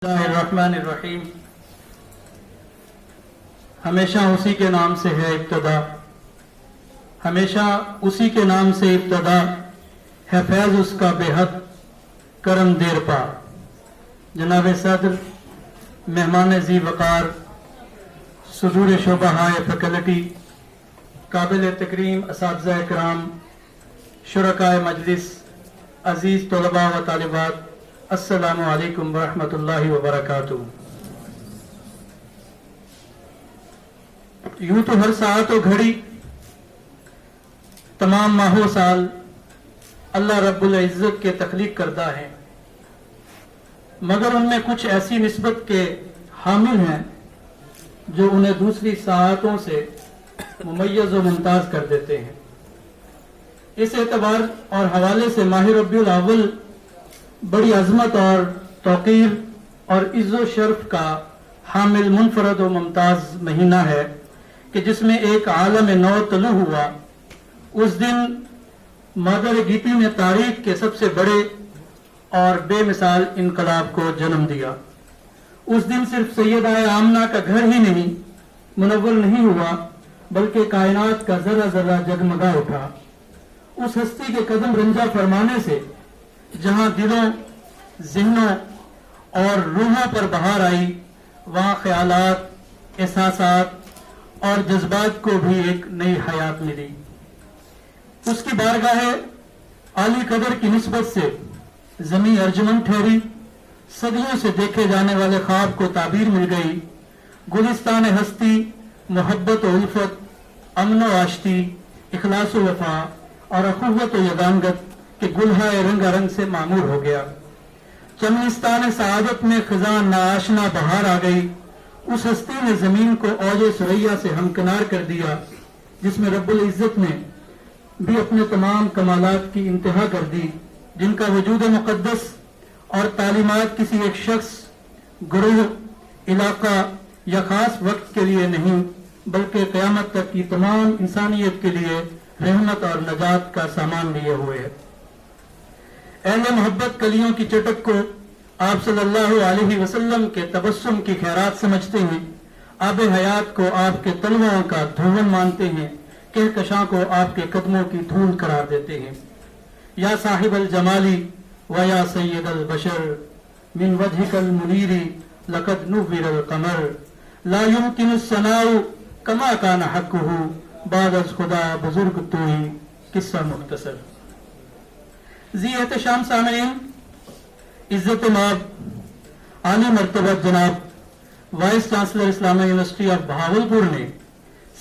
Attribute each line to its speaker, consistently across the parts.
Speaker 1: اللہ الرحمن الرحیم۔ ہمیشہ اسی کے نام سے ہے ابتدا، ہمیشہ اسی کے نام سے ابتدا ہے فیض اس کا بے حد کرم دیر پا۔ جناب صدر، مہمان ذی وقار، صدور شعبہ فیکلٹی، قابل تکریم اساتذہ کرام، شرکائے مجلس، عزیز طلباء و طالبات، السلام علیکم ورحمۃ اللہ وبرکاتہ۔ یوں تو ہر ساعت و گھڑی، تمام ماہ و سال اللہ رب العزت کے تخلیق کردہ ہیں، مگر ان میں کچھ ایسی نسبت کے حامل ہیں جو انہیں دوسری ساعتوں سے ممیز و ممتاز کر دیتے ہیں۔ اس اعتبار اور حوالے سے ماہ ربیع الاول بڑی عظمت اور توقیر اور عز و شرف کا حامل منفرد و ممتاز مہینہ ہے کہ جس میں ایک عالم نو طلوع ہوا۔ اس دن مادر گیتی نے تاریخ کے سب سے بڑے اور بے مثال انقلاب کو جنم دیا۔ اس دن صرف سیدہ آمنہ کا گھر ہی نہیں منور نہیں ہوا، بلکہ کائنات کا ذرہ ذرہ جگمگا اٹھا۔ اس ہستی کے قدم رنجہ فرمانے سے جہاں دلوں، ذہنوں اور روحوں پر بہار آئی، وہاں خیالات، احساسات اور جذبات کو بھی ایک نئی حیات ملی۔ اس کی بارگاہ عالی قدر کی نسبت سے زمین ارجمند ٹھہری، صدیوں سے دیکھے جانے والے خواب کو تعبیر مل گئی۔ گلستان ہستی، محبت و الفت، امن و آشتی، اخلاص و وفا اور اخوت و یگانگت کہ گلہائے رنگ رنگ سے معمور ہو گیا۔ چمنستان سعادت میں خزاں ناآشنا بہار آ گئی۔ اس ہستی نے زمین کو اوج ثریا سے ہمکنار کر دیا، جس میں رب العزت نے بھی اپنے تمام کمالات کی انتہا کر دی، جن کا وجود مقدس اور تعلیمات کسی ایک شخص، گروہ، علاقہ یا خاص وقت کے لیے نہیں، بلکہ قیامت تک کی تمام انسانیت کے لیے رحمت اور نجات کا سامان لیے ہوئے ہے۔ اہل محبت کلیوں کی چٹک کو آپ صلی اللہ علیہ وسلم کے تبسم کی خیرات سمجھتے ہیں، آب حیات کو آپ کے تلووں کا دھون مانتے ہیں، کہکشاں کو آپ کے قدموں کی دھول قرار دیتے ہیں۔ یا صاحب الجمالی و یا سید البشر من وجهک المنیر لقد نور القمر لا يمکن الثناء کما کان حقہ بعد از خدا بزرگ تو ہی۔ قصہ مختصر۔ ذی احتشام سامعین، عزت مآب عالی مرتبہ جناب vice chancellor Islamia university of Bahawalpur نے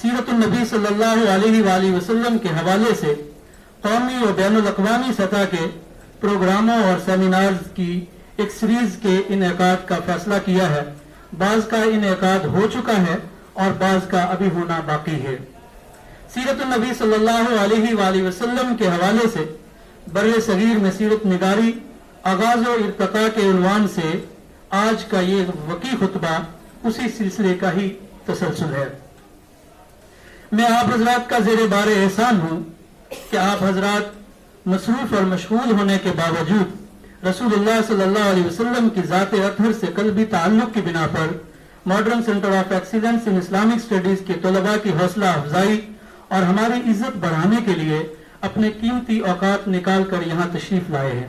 Speaker 1: سیرت النبی صلی اللہ علیہ وآلہ وسلم کے حوالے سے قومی و بین الاقوامی سطح کے پروگراموں اور سیمینارز کی ایک سیریز کے انعقاد کا فیصلہ کیا ہے۔ بعض کا انعقاد ہو چکا ہے اور بعض کا ابھی ہونا باقی ہے۔ سیرت النبی صلی اللہ علیہ وآلہ وسلم کے حوالے سے بر صغیر میں سیرت نگاری آغاز و ارتقاء کے عنوان سے آج کا یہ وقی خطبہ اسی سلسلے کا ہی تسلسل ہے۔ میں آپ حضرات کا زیر بار احسان ہوں کہ آپ حضرات مصروف اور مشغول ہونے کے باوجود رسول اللہ صلی اللہ علیہ وسلم کی ذات اطہر سے قلبی تعلق کی بنا پر modern centre of excellence in Islamic studies کے طلباء کی حوصلہ افزائی اور ہماری عزت بڑھانے کے لیے اپنے قیمتی اوقات نکال کر یہاں تشریف لائے ہیں۔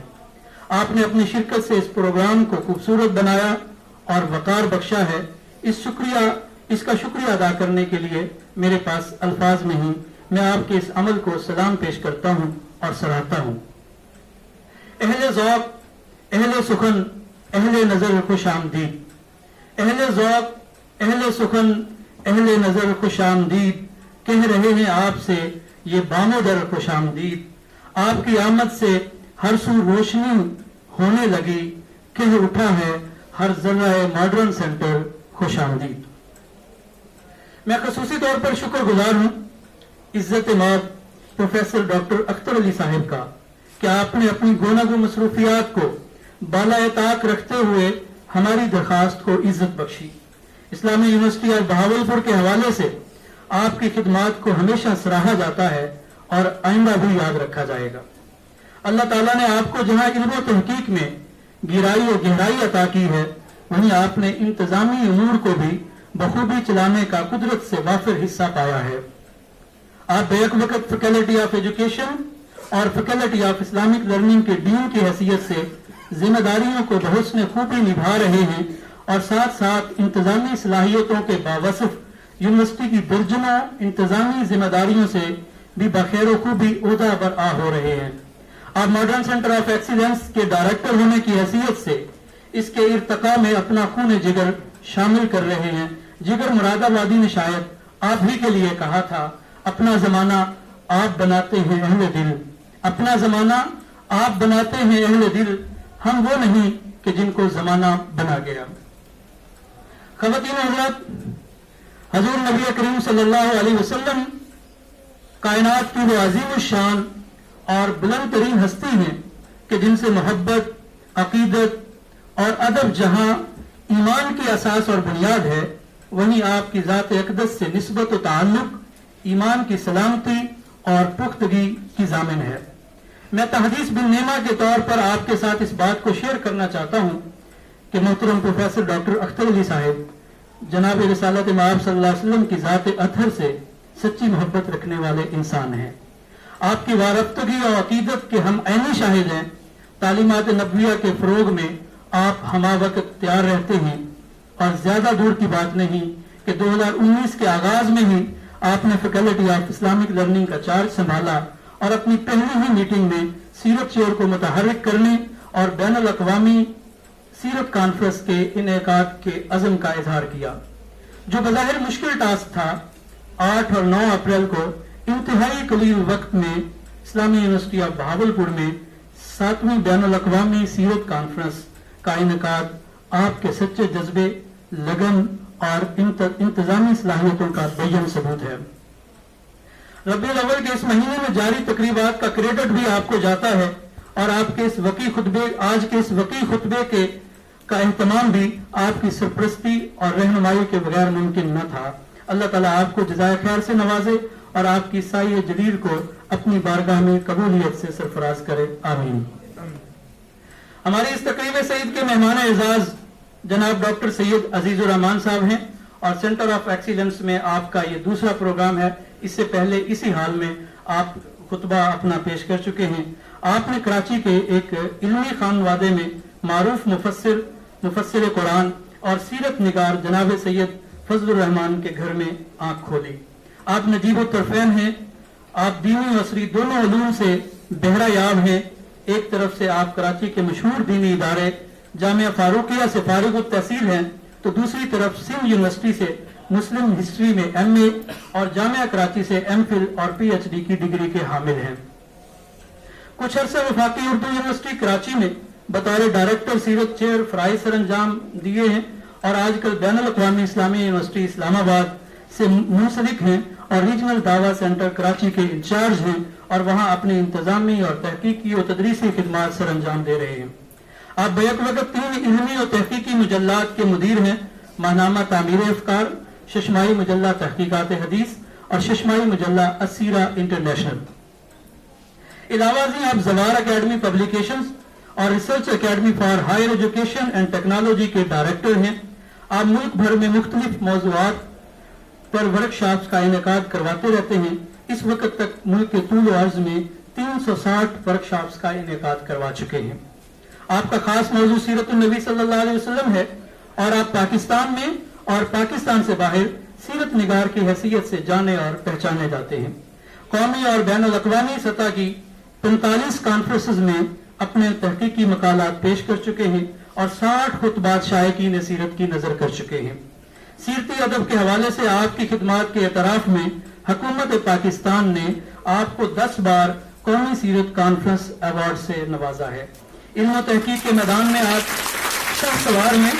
Speaker 1: آپ نے اپنی شرکت سے اس پروگرام کو خوبصورت بنایا اور وقار بخشا ہے۔ اس کا شکریہ ادا کرنے کے لیے میرے پاس الفاظ نہیں۔ میں آپ کے اس عمل کو سلام پیش کرتا ہوں اور سراہتا ہوں۔ اہل ذوق، اہل سخن، اہل نظر خوش آمدید۔ اہل ذوق، اہل سخن، اہل نظر خوش آمدید، کہہ رہے ہیں آپ سے یہ بام و در خوش آمدید۔ آپ کی آمد سے ہر سو روشنی ہونے لگی، کہہ اٹھا ہے ہر ذرہ ماڈرن سینٹر خوش آمدید۔ میں خصوصی طور پر شکر گزار ہوں عزت مآب پروفیسر ڈاکٹر اختر علی صاحب کا کہ آپ نے اپنی گوناگو مصروفیات کو بالائے طاق رکھتے ہوئے ہماری درخواست کو عزت بخشی۔ اسلامی یونیورسٹی آف بہاولپور کے حوالے سے آپ کی خدمات کو ہمیشہ سراہا جاتا ہے اور آئندہ بھی یاد رکھا جائے گا۔ اللہ تعالیٰ نے آپ کو جہاں علم و تحقیق میں گہرائی و گہرائی عطا کی ہے، वहीं आपने इंतजामी उमूर को भी बखूबी चलाने का कुदरत से वाफिर हिस्सा पाया है। आप बैक वक्त फैकल्टी ऑफ एजुकेशन और फैकल्टी ऑफ इस्लामिक लर्निंग के डीन की हैसियत से जिम्मेदारियों को बहुस्न खूबी निभा रहे हैं और साथ साथ इंतजामी सलाहियतों के बावसफ यूनिवर्सिटी की दर्जनों इंतजामी जिम्मेदारियों से भी बखैर खूबी ओहदा बरआ हो रहे हैं। आप मॉडर्न सेंटर ऑफ एक्सीलेंस के डायरेक्टर होने की हैसियत से इसके इर्तका में अपना खून जिगर शामिल कर रहे हैं। जिगर मुरादाबादी ने शायद आप ही के लिए कहा था, अपना जमाना आप बनाते हैं अहले दिल, अपना जमाना आप बनाते हैं अहले दिल, हम वो नहीं कि जिनको जमाना बना गया। ख़वातीन हज़रात, हजूर नबी करीम सल्लल्लाहु अलैहि वसल्लम कायनात की वो अजीम शान और बुलंद तरीन हस्ती हैं कि जिनसे मोहब्बत, अकीदत और अदब जहां ईमान की असास और बुनियाद है, वहीं आपकी ज़ात अक़दस से निस्बत व ताल्लुक ईमान की सलामती और पुख्तगी की ज़ामिन है। मैं तहदीस बिन नेमा के तौर पर आपके साथ इस बात को शेयर करना चाहता हूं कि मोहतरम प्रोफेसर डॉक्टर अख्तर अली साहिब जनाब रिसालत मआब सल्लल्लाहु अलैहि वसल्लम की ज़ात अतहर से सच्ची मोहब्बत रखने वाले इंसान हैं। आपकी वारफ्तगी और अकीदत के हम ऐनी शाहिद हैं। तालीमात नबविया के फ़रोग में आप हमा वक्त तैयार रहते हैं और ज्यादा दूर की बात नहीं कि 2019 के आगाज में ही आपने फैकल्टी ऑफ इस्लामिक लर्निंग का चार्ज संभाला और अपनी पहली ही मीटिंग में सीरत शोर को मुतहर्रिक करने और बैनुल अक़वामी सीरत कॉन्फ्रेंस के इनेकाद के अज़म का इजहार किया, जो बज़ाहिर मुश्किल टास्क था। 8 और 9 अप्रैल को इंतहाई कलील वक्त में इस्लामी यूनिवर्सिटी ऑफ बहावलपुर में 7वीं बैनुल अक़वामी सीरत कॉन्फ्रेंस का इनेकाद आपके सच्चे जज्बे, लगन और इंतजामी सलाहियतों का बेयन सबूत है। रबीउल अव्वल के इस महीने में जारी तकरीबात का क्रेडिट भी आपको जाता है और आपके इस वकी खुतबे, आज के इस वकी खुतबे के का एहतमाम भी आपकी सरपरस्ती और रहनुमाई के बगैर मुमकिन न था। अल्लाह ताला आपको जज़ाए खैर से नवाजे और आपकी साई जलील को अपनी बारगाह में कबूलियत से सरफराज करे, आमीन। हमारी इस तकरीब सईद के मेहमान एजाज जनाब डॉक्टर सैयद अजीजुर रहमान साहब हैं और सेंटर ऑफ एक्सीलेंस में आपका ये दूसरा प्रोग्राम है। इससे पहले इसी हाल में आप खुतबा अपना पेश कर चुके हैं। आपने कराची के एक इल्मी खानवादे में मारूफ मुफस्सिर कुरान और सीरत निगार जनाब सैयद फजलुर रहमान के घर में आंख खोली। आप नजीब तरफैन हैं, आप दीनी असरी दोनों उलूम से बहरा याब हैं। एक तरफ से आप कराची के मशहूर दीनी इदारे जामिया फारूकिया से फारिग तहसील हैं, तो दूसरी तरफ सिंध यूनिवर्सिटी से मुस्लिम हिस्ट्री में MA और जामिया कराची से MPhil और PhD की डिग्री के हामिल हैं। कुछ अरसे वफाकी उर्दू यूनिवर्सिटी कराची में बतौर डायरेक्टर सीरत चेयर फराइज सर अंजाम दिए हैं और आजकल बैनुल अक़वामी इस्लामी यूनिवर्सिटी इस्लामाबाद से मुंसलिक हैं और रीजनल दावा सेंटर कराची के इंचार्ज हैं और वहां अपनी इंतजामी और तहकीकी और तदरीसी खिदमात सर अंजाम दे रहे हैं। आप बैक वक्त 3 इल्मी और तहकीकी मुजल्लात के मुदीर हैं, माहनामा तामीर अफकार, शशमाई मुजल्ला तहकीकात हदीस और शशमाई मुजल्ला असीरा इंटरनेशनल। इलावा जी आप जवार अकेडमी पब्लिकेशंस और research academy for higher education and technology के डायरेक्टर हैं। आप मुल्क भर में मुख्तलिफ मौज़ूआत पर वर्कशॉप्स का इनेकाद करवाते रहते हैं। इस वक्त तक मुल्क के तूल व अर्ज में 360 वर्कशॉप्स का इनेकाद करवा चुके हैं। आपका खास मौजू सीरत नबी सल्लल्लाहु अलैहि वसल्लम है और आप पाकिस्तान में और पाकिस्तान से बाहर सीरत निगार की हैसियत से जाने और पहचाने जाते हैं। कौमी और बैनुल अक़वामी सतह की 45 कॉन्फ्रेंसेस में अपने तहकीकी मकालात पेश कर चुके हैं और 60 खुतबात शायकीन सीरत की नजर कर चुके हैं। सीरती अदब के हवाले से आपकी खिदमात के एतराफ में हुकूमत पाकिस्तान ने आपको 10 बार कौमी सीरत कॉन्फ्रेंस अवार्ड से नवाजा है। इल्म तहकीक के मैदान में आप सवार में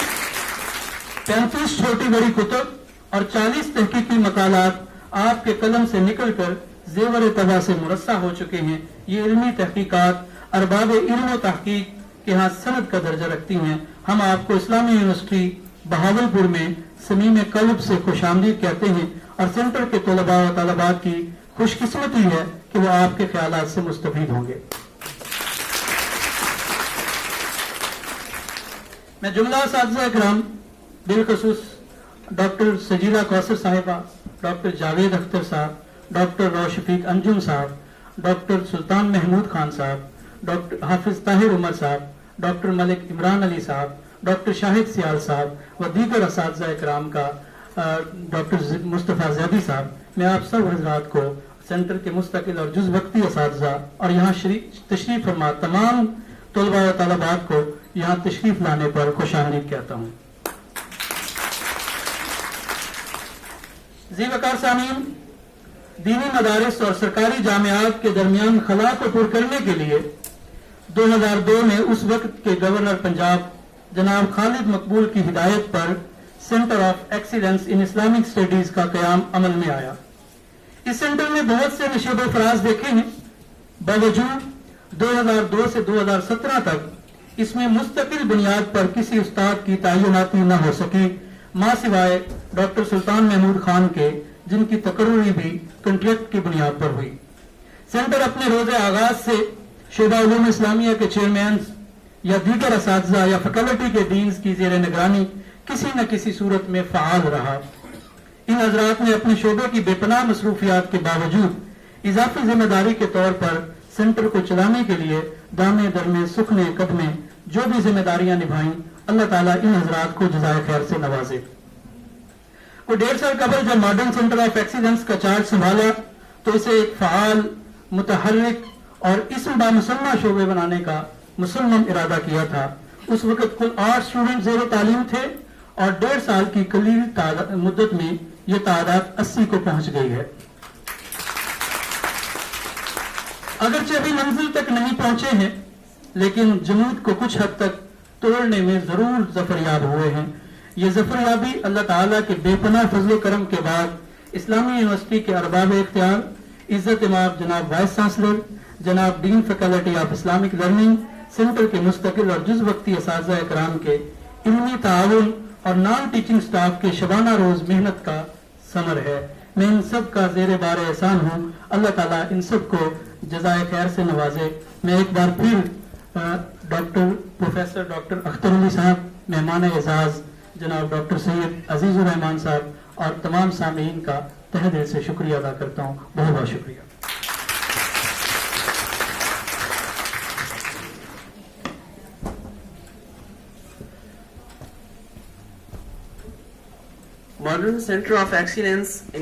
Speaker 1: 35 छोटी बड़ी कुतुब और 40 तहकीकी मकालात आपके कलम से निकलकर जेवर तबा से मुरस्सा हो चुके हैं। ये इल्मी तहकीकात अरबाब इल्म तहकीक के यहाँ सनद का दर्जा रखती हैं। हम आपको इस्लामी यूनिवर्सिटी बहावलपुर में समीम कल्ब से खुशामदीद कहते हैं और सेंटर के तलबा व तलबात की खुशकिस्मती है कि वो आपके ख्यालात से मुस्तफीद होंगे। मैं जुमला असातिज़ा इकराम बिलखसूस डॉक्टर सजीला कौसर साहिबा, डॉक्टर जावेद अख्तर साहब, डॉक्टर रौशफीक अंजुम साहब, डॉक्टर सुल्तान महमूद खान साहब, डॉक्टर हाफिज ताहिर उमर साहब, डॉक्टर मलिक इमरान अली साहब, डॉक्टर शाहिद सियाल साहब व दीगर असातिज़ा इकराम का डॉक्टर मुस्तफ़ा ज़ैदी साहब, मैं आप सब हजरात को सेंटर के मुस्तकिल और जुज़ वक्ती असातिज़ा और यहाँ तशरीफ़ फरमा तमाम तलबा व तलबात को यहाँ तशरीफ़ लाने पर खुशामदीद कहता हूँ। जी वकार सामीन, दीनी मदारिस और सरकारी जामियात के दरमियान खला को पुर करने के लिए 2002 में उस वक्त के गवर्नर पंजाब जनाब खालिद मकबूल की हिदायत पर centre of excellence in Islamic studies का कयाम अमल में आया। इस सेंटर में बहुत से नशीब फराज देखे हैं। बावजूद 2002 से 2017 तक इसमें मुस्तकिल बुनियाद पर किसी उस्ताद की तैनाती न हो सकी, मां सिवाय डॉक्टर सुल्तान महमूद खान के, जिनकी तकर्री भी कंट्रैक्ट की बुनियाद पर हुई। सेंटर अपने रोजे आगाज से शोबा उलूम इस्लामिया के चेयरमैन या दीगर असातिज़ा या फैकल्टी के डीन्स की ज़ेर निगरानी किसी न किसी सूरत में फ़आल रहा। इन हजरात ने अपने शोबे की बेपनाह मसरूफियात के बावजूद इजाफी जिम्मेदारी के तौर पर सेंटर को चलाने के लिए दामे दरमे सुखने कदमे जो भी जिम्मेदारियां निभाई, अल्लाह ताला इन हजरात को जज़ाए खैर से नवाजे। को 1.5 साल कबल जब मॉडर्न सेंटर ऑफ एक्सीलेंस का चार्ज संभाला तो इसे एक फ़आल, मुतहर्रिक और इस्म बामुसम्मा शोबे बनाने का मुसम्मम इरादा किया था। उस वक्त कुल 8 स्टूडेंट ज़ेर तालीम थे और 1.5 साल की कलील मुद्दत में यह तादाद 80 को पहुंच गई है। अगरचे अभी मंजिल तक नहीं पहुंचे हैं, लेकिन जमूद को कुछ हद तक तोड़ने में जरूर जफरयाब हुए हैं। ये जफरयाबी अल्लाह ताला के बेपनाह फजल करम के बाद इस्लामी यूनिवर्सिटी के अरबाब इख्तियार इज्जत इमाम जनाब वाइस चांसलर, जनाब dean faculty of Islamic learning, centre के मुस्तकिल और जुज़ वक्ती असातिज़ा इकराम के इल्मी ताउन और नॉन टीचिंग स्टाफ के शबाना रोज मेहनत का समर है। मैं इन सब का ज़ेरे बार एहसान हूँ। अल्लाह ताला इन सब को जज़ाए खैर से नवाजे। मैं एक बार फिर प्रोफेसर डॉक्टर अख्तर अली साहब, मेहमान एजाज जनाब डॉक्टर सैयद अजीजुर रहमान साहब और तमाम सामीन का तहे दिल से शुक्रिया अदा करता हूँ। बहुत बहुत शुक्रिया।
Speaker 2: Modern Center of Excellence in